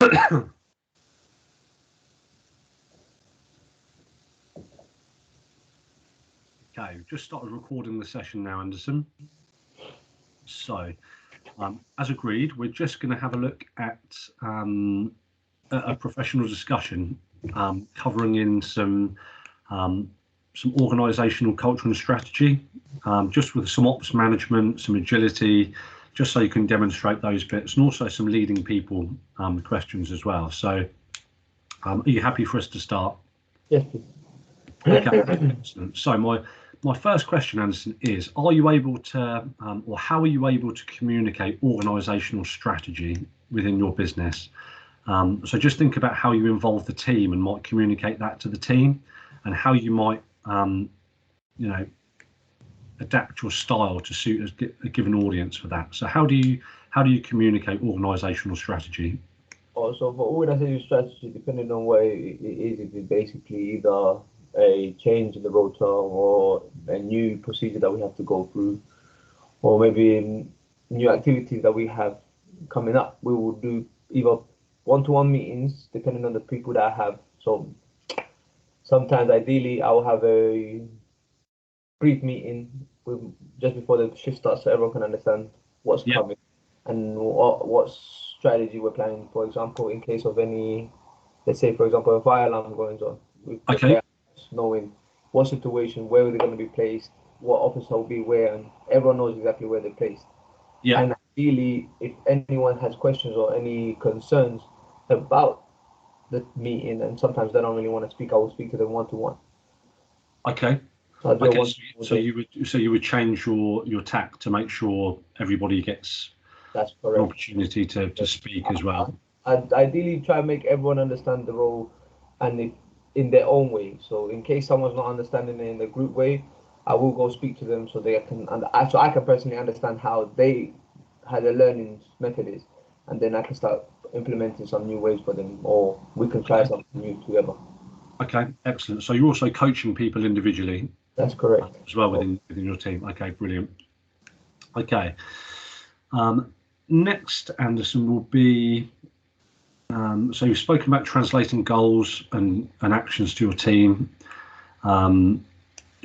Okay, just started recording the session now, Anderson. So, as agreed, we're just going to have a look at a professional discussion covering in some organisational culture and strategy, just with some ops management, some agility, just so you can demonstrate those bits, and also some leading people questions as well. So, are you happy for us to start? Yes, please. Okay, excellent. So my first question, Anderson, is: are you able to, or how are you able to communicate organisational strategy within your business? So just think about how you involve the team and might communicate that to the team, and how you might, adapt your style to suit a given audience for that. So how do you communicate organisational strategy? Also, for organizational strategy, depending on what it is, it is basically either a change in the rota or a new procedure that we have to go through, or maybe new activities that we have coming up. We will do either one-to-one meetings, depending on the people that I have. So sometimes, ideally, I will have a brief meeting just before the shift starts, so everyone can understand what's coming and what strategy we're planning. For example, in case of any, let's say, for example, a fire alarm going on, Okay. Knowing what situation, where they're going to be placed, what officer will be where, and everyone knows exactly where they're placed. Yeah. And ideally, if anyone has questions or any concerns about the meeting, and sometimes they don't really want to speak, I will speak to them one-to-one. Okay. Okay. So you would change your tack to make sure everybody gets That's correct. an opportunity to speak as well. I'd ideally try and make everyone understand the role, and in their own way. So in case someone's not understanding it in the group way, I will go speak to them so they can, so I can personally understand how their learning method is, and then I can start implementing some new ways for them, or we can try something new together. Okay, excellent. So you're also coaching people individually. That's correct. As well within your team. Okay, brilliant. Okay. Next, Anderson, will be, so you've spoken about translating goals and actions to your team.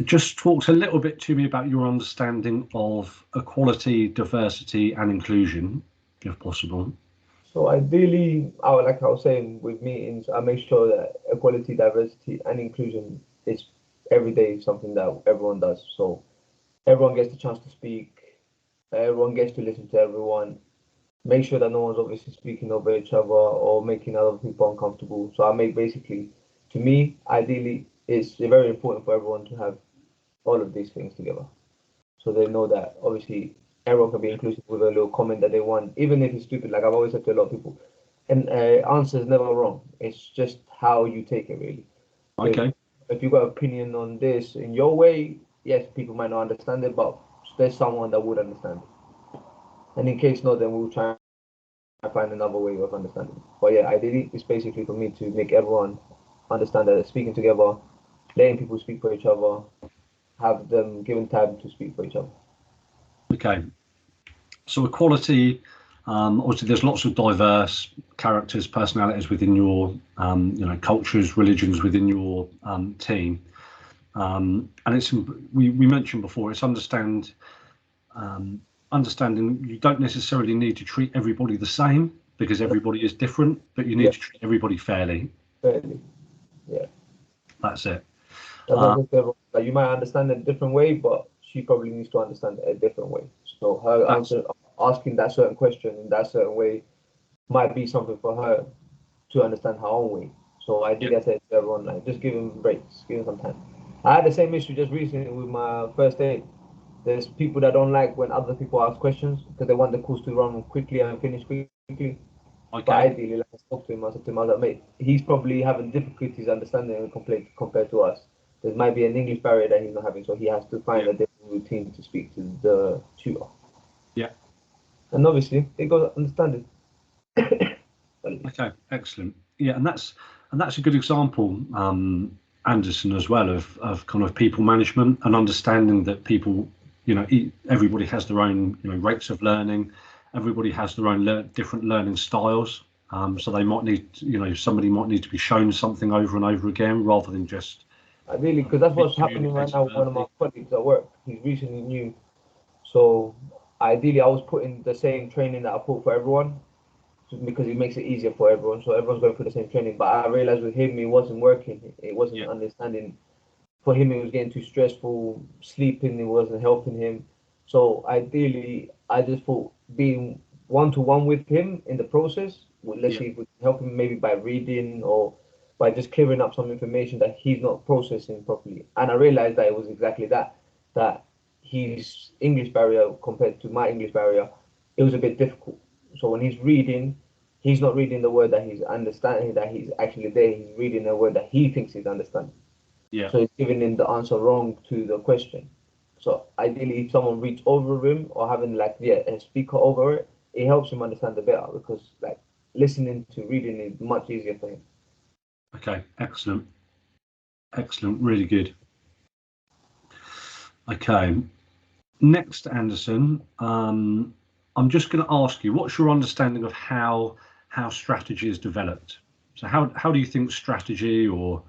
Just talks a little bit to me about your understanding of equality, diversity and inclusion, if possible. So ideally, like I was saying, with meetings, I make sure that equality, diversity and inclusion is every day something that everyone does. So everyone gets the chance to speak, everyone gets to listen to everyone, make sure that no one's obviously speaking over each other or making other people uncomfortable. So I make basically, to me, ideally, it's very important for everyone to have all of these things together. So they know that obviously everyone can be inclusive with a little comment that they want, even if it's stupid. Like I've always said to a lot of people, an answer is never wrong. It's just how you take it, really. Okay. If you've got an opinion on this in your way, yes, people might not understand it, but there's someone that would understand it. And in case not, then we'll try and find another way of understanding it. But yeah, ideally, it's basically for me to make everyone understand that speaking together, letting people speak for each other, have them given time to speak for each other. Okay. So equality, obviously there's lots of diverse characters, personalities within your, cultures, religions within your team. And it's, we mentioned before, it's understanding you don't necessarily need to treat everybody the same because everybody is different, but you need to treat everybody fairly. Fairly, yeah. That's it. Like you might understand it a different way, but she probably needs to understand it a different way. So her asking that certain question in that certain way might be something for her to understand her own way. So I think I said to everyone, like, just give them breaks, give them some time. I had the same issue just recently with my first aid. There's people that don't like when other people ask questions because they want the course to run quickly and finish quickly. Okay. But ideally, like I spoke to him, I said to him, I was like, mate, he's probably having difficulties understanding compared to us. There might be an English barrier that he's not having, so he has to find a different routine to speak to the tutor. Yeah. And obviously, they got to understand it. Okay, excellent. Yeah, and that's a good example, Anderson, as well, of kind of people management and understanding that people, everybody has their own, rates of learning. Everybody has their own different learning styles. So they might need, somebody might need to be shown something over and over again rather than just Ideally, because that's be what's happening right communicated now with one of my verbally. colleagues at work. He's recently new. So ideally, I was putting the same training that I put for everyone because it makes it easier for everyone. So everyone's going through the same training. But I realized with him, it wasn't working. It wasn't Yeah, understanding. For him, it was getting too stressful. Sleeping, it wasn't helping him. So ideally, I just thought being one to one with him in the process. Let's yeah, see if we can help him maybe by reading or by just clearing up some information that he's not processing properly. And I realized that it was exactly that. That his English barrier compared to my English barrier, it was a bit difficult. So when he's reading, he's not reading the word that he's understanding, that he's actually there. He's reading a word that he thinks he's understanding. yeah. So it's giving him the answer wrong to the question. So ideally, if someone reads over him or having like a speaker over it, it helps him understand it better because like listening to reading is much easier for him. Okay, excellent, excellent, really good. Okay, next, Anderson, I'm just going to ask you, what's your understanding of how strategy is developed? So how do you think strategy or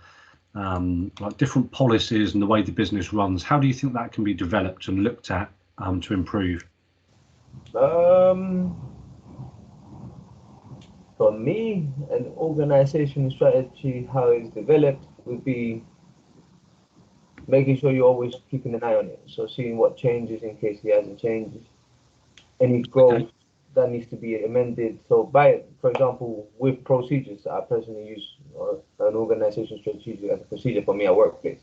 like different policies and the way the business runs, how do you think that can be developed and looked at to improve? Um, for me, an organization strategy, how it's developed, would be making sure you're always keeping an eye on it. So seeing what changes in case he hasn't changed, any Okay. growth that needs to be amended. So by, for example, with procedures, I personally use an organization strategy as a procedure for me at workplace.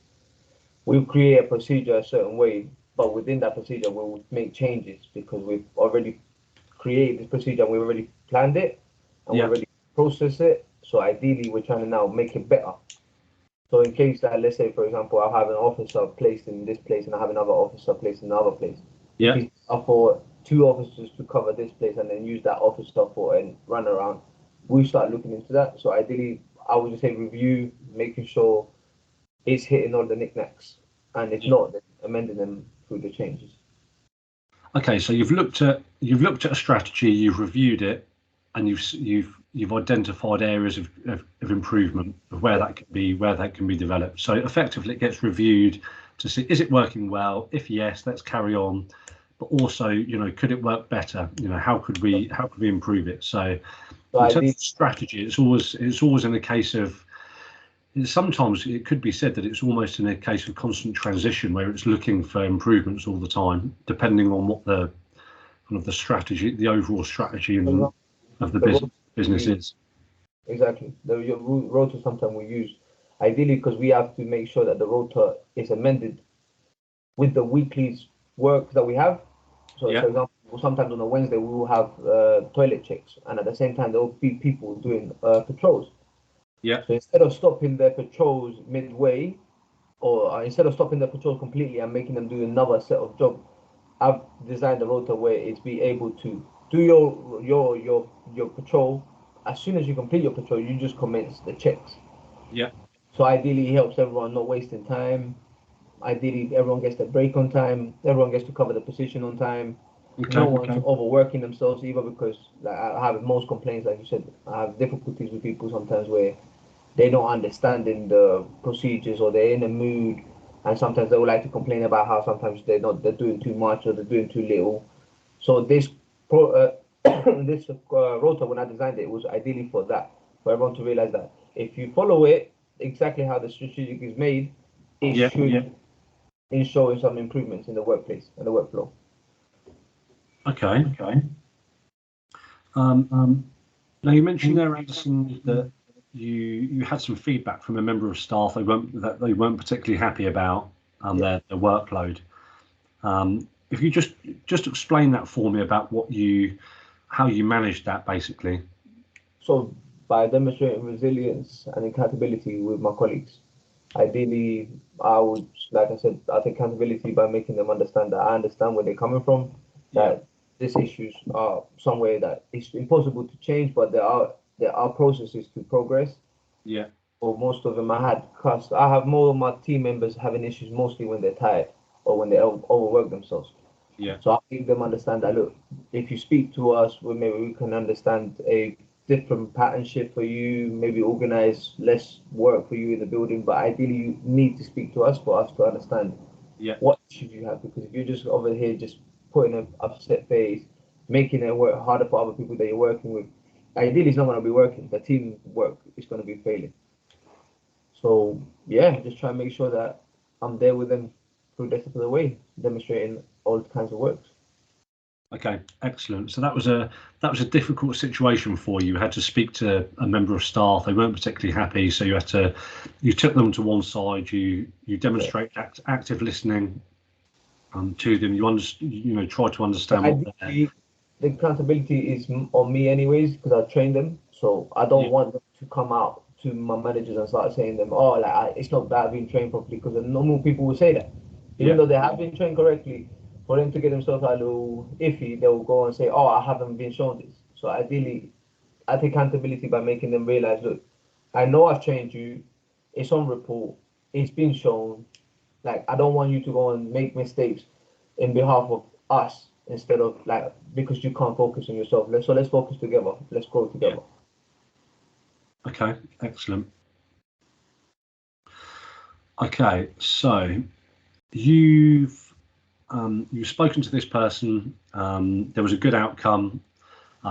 We'll create a procedure a certain way, but within that procedure, we'll make changes because we've already created this procedure, we've already planned it, and we've Yeah. already processed it. So ideally, we're trying to now make it better. So in case that, let's say, for example, I have an officer placed in this place and I have another officer placed in another place. If Yeah. it's up for two officers to cover this place and then use that officer for a run around, we start looking into that. So ideally, I would just say review, making sure it's hitting all the knickknacks, and if Yeah. not, then amending them through the changes. Okay. So you've looked at a strategy, you've reviewed it, and you've identified areas of improvement of Yeah, where that can be developed. So effectively, it gets reviewed to see, is it working well? If yes, let's carry on. But also, could it work better? How could we improve it? So so in terms ideally, of strategy, it's always in a case of, sometimes it could be said that it's almost in a case of constant transition where it's looking for improvements all the time, depending on what the kind of the strategy, the overall strategy for and example, of the the road we business use, is. exactly, the rotor sometimes we use, ideally because we have to make sure that the rotor is amended with the weekly work that we have. So, Yeah, for example, sometimes on a Wednesday we will have toilet checks, and at the same time there will be people doing patrols. yeah, So instead of stopping their patrols midway, or instead of stopping their patrols completely and making them do another set of job, I've designed the rotor where it's be able to do your patrol. As soon as you complete your patrol, you just commence the checks. yeah. So ideally, it helps everyone not wasting time. Ideally, everyone gets their break on time. Everyone gets to cover the position on time. No Okay, one's overworking themselves either because like, I have most complaints, like you said, I have difficulties with people sometimes where they don't understanding the procedures or they're in a mood and sometimes they would like to complain about how sometimes they're doing too much or they're doing too little. So this this rota when I designed it was ideally for that, for everyone to realize that if you follow it exactly how the strategic is made, it yeah. should ensure some improvements in the workplace and the workflow. Okay. Um, Now you mentioned there, Anderson, that you had some feedback from a member of staff they weren't particularly happy about Yeah. their workload. If you just explain that for me about how you managed that basically. So by demonstrating resilience and accountability with my colleagues, ideally I would, like I said, I take accountability by making them understand that I understand where they're coming from, Yeah, that these issues are somewhere that it's impossible to change, but there are processes to progress. yeah, For most of them, I have more of my team members having issues mostly when they're tired or when they overwork themselves. yeah, So I make them understand that look, if you speak to us, maybe we can understand a different pattern shift for you, maybe organize less work for you in the building. But ideally, you need to speak to us for us to understand what should you have. Because if you're just over here just putting an upset face, making it work harder for other people that you're working with, ideally it's not going to be working. The team work is going to be failing. So yeah, just try and make sure that I'm there with them through the rest of the way, demonstrating all kinds of works. Okay, excellent. So that was a difficult situation for you. You had to speak to a member of staff. They weren't particularly happy, so you took them to one side. You demonstrate active listening to them. You try to understand what the accountability is on me anyways, because I train them. So I don't want them to come out to my managers and start saying them, oh, like it's not that I've been trained properly, because the normal people will say that, even though they have been trained correctly. For them to get themselves a little iffy, they'll go and say, oh, I haven't been shown this. So ideally, I take accountability by making them realize, look, I know I've trained you. It's on report. It's been shown. Like, I don't want you to go and make mistakes in behalf of us instead of like, because you can't focus on yourself. Let's focus together. Let's grow together. Okay, excellent. Okay, so you've spoken to this person. There was a good outcome.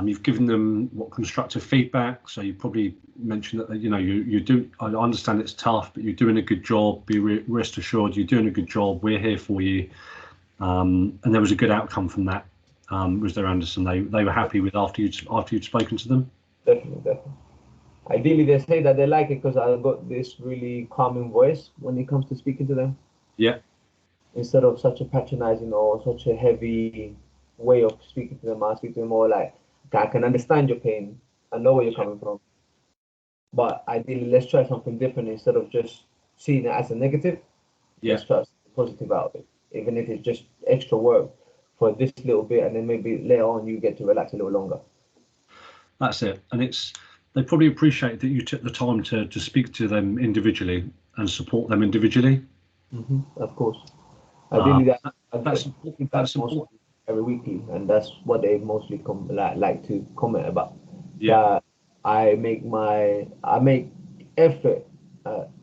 You've given them constructive feedback. So you probably mentioned that you do. I understand it's tough, but you're doing a good job. Be rest assured, you're doing a good job. We're here for you. And there was a good outcome from that. Was there, Anderson? They were happy with after you'd spoken to them. Definitely. Ideally, they say that they like it because I've got this really calming voice when it comes to speaking to them. Yeah. Instead of such a patronizing or such a heavy way of speaking to them, I speak to them more like, okay, I can understand your pain. I know where you're coming from. But ideally, let's try something different instead of just seeing it as a negative. Let's try something positive out of it, even if it's just extra work for this little bit, and then maybe later on you get to relax a little longer. That's it. And they probably appreciate that you took the time to speak to them individually and support them individually. Of course. Ideally, that's important. Every weekly, and that's what they mostly like to comment about. Yeah. That I make effort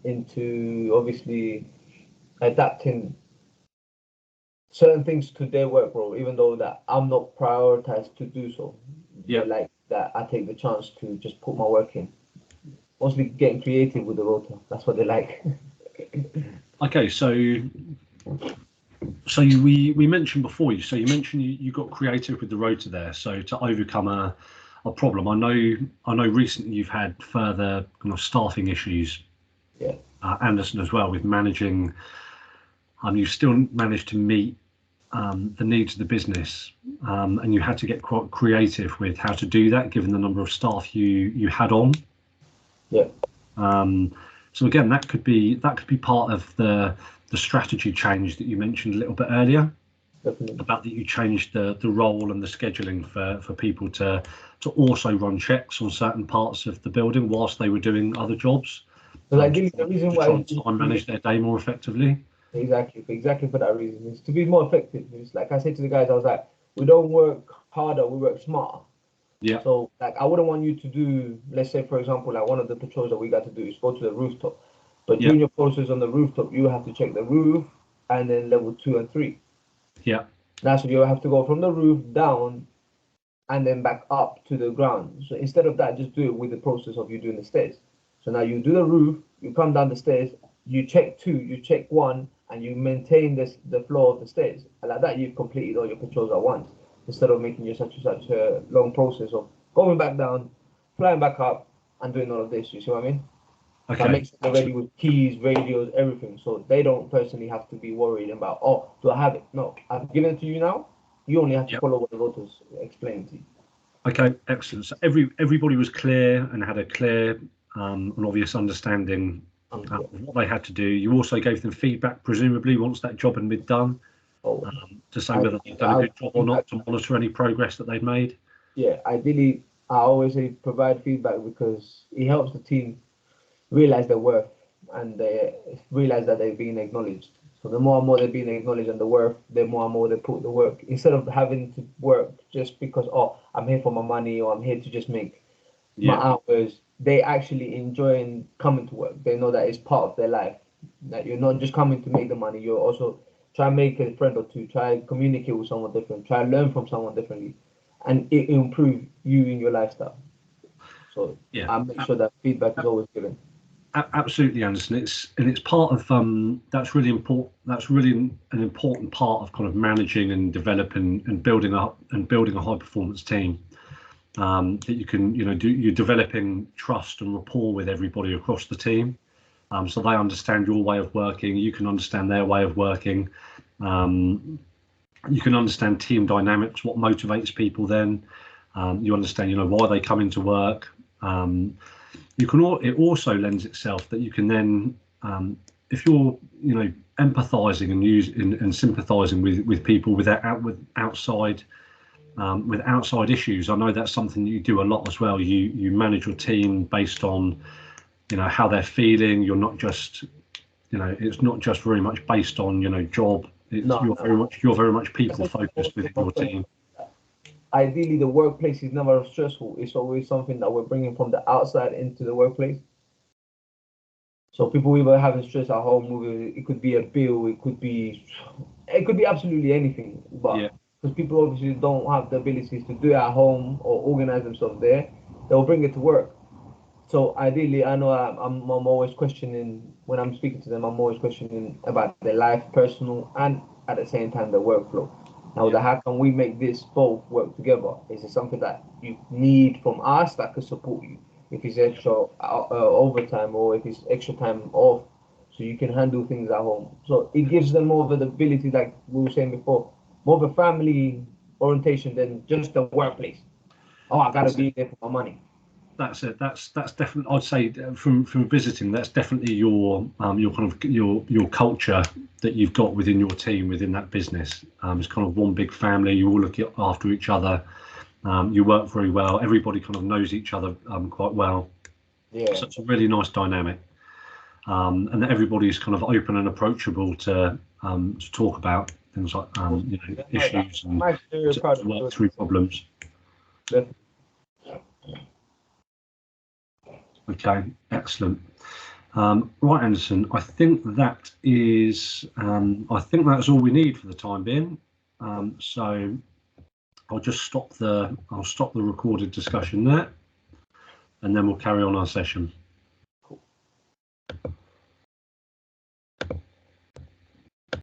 into obviously adapting certain things to their work role, even though that I'm not prioritized to do so. Yeah. They like that I take the chance to just put my work in. Mostly getting creative with the rota. That's what they like. Okay, so we mentioned before you mentioned you got creative with the rota there, so to overcome a problem. I know recently you've had further staffing issues, Anderson, as well, with managing. You still managed to meet the needs of the business, and you had to get quite creative with how to do that given the number of staff you had on. So again, that could be part of the strategy change that you mentioned a little bit earlier. Definitely. About that you changed the role and the scheduling for people to also run checks on certain parts of the building whilst they were doing other jobs. So ideally, the reason why I manage their day more effectively. Exactly for that reason, is to be more effective. It's like I said to the guys, I was like, we don't work harder, we work smarter. Yeah. So like I wouldn't want you to do, let's say for example, like one of the patrols that we got to do is go to the rooftop. But during your process on the rooftop, you have to check the roof and then level 2 and 3. Yeah. Now so you have to go from the roof down and then back up to the ground. So instead of that, just do it with the process of you doing the stairs. So now you do the roof, you come down the stairs, you check 2, you check 1, and you maintain the flow of the stairs. And like that, you've completed all your patrols at once, instead of making you such a long process of going back down, flying back up, and doing all of this. You see what I mean? Okay. That makes it ready with keys, radios, everything. So they don't personally have to be worried about, oh, do I have it? No, I've given it to you now. You only have to follow what the voters explain to you. Okay, excellent. So everybody was clear and had a clear and obvious understanding of what they had to do. You also gave them feedback, presumably, once that job had been done, to say whether they'd done a good job or not, to monitor any progress that they'd made. Yeah, ideally, I always say provide feedback because it helps the team realize their worth and they realize that they're being acknowledged. So the more and more they're being acknowledged and the worth, the more and more they put the work, instead of having to work just because, oh, I'm here for my money or I'm here to just make smart hours, they actually enjoying coming to work. They know that it's part of their life. That you're not just coming to make the money. You're also try and make a friend or two. Try and communicate with someone different. Try and learn from someone differently, and it improve you in your lifestyle. So I make sure that feedback is always given. Absolutely, Anderson. It's part of that's really important. That's really an important part of kind of managing and developing and building a high performance team. That you can, you're developing trust and rapport with everybody across the team. So they understand your way of working. You can understand their way of working. You can understand team dynamics, what motivates people. Then you understand, why they come into work. It also lends itself that you can then, if you're, empathizing and sympathizing with people with outside issues. I know that's something you do a lot as well. You manage your team based on, how they're feeling. You're not just, it's not just very much based on, job. You're very much people focused within your team. Ideally, the workplace is never stressful. It's always something that we're bringing from the outside into the workplace. So people either having stress at home, it could be a bill, it could be absolutely anything. But because people obviously don't have the abilities to do it at home or organize themselves there, they'll bring it to work. So ideally, I know I'm always questioning when I'm speaking to them. I'm always questioning about their life, personal, and at the same time the workflow. Now, how can we make this both work together? Is it something that you need from us that could support you? If it's extra overtime or if it's extra time off, so you can handle things at home. So it gives them more of an ability, like we were saying before, more of a family orientation than just the workplace. Oh, I gotta be there for my money. That's it. That's definitely. I'd say from visiting, that's definitely your kind of your culture that you've got within your team within that business. It's kind of one big family. You all look after each other. You work very well. Everybody kind of knows each other quite well. Yeah. So it's a really nice dynamic, and that everybody's kind of open and approachable to talk about things like issues and to work through problems. Okay, excellent. Right, Anderson, I think that is that's all we need for the time being. So I'll just stop the recorded discussion there, and then we'll carry on our session. Cool.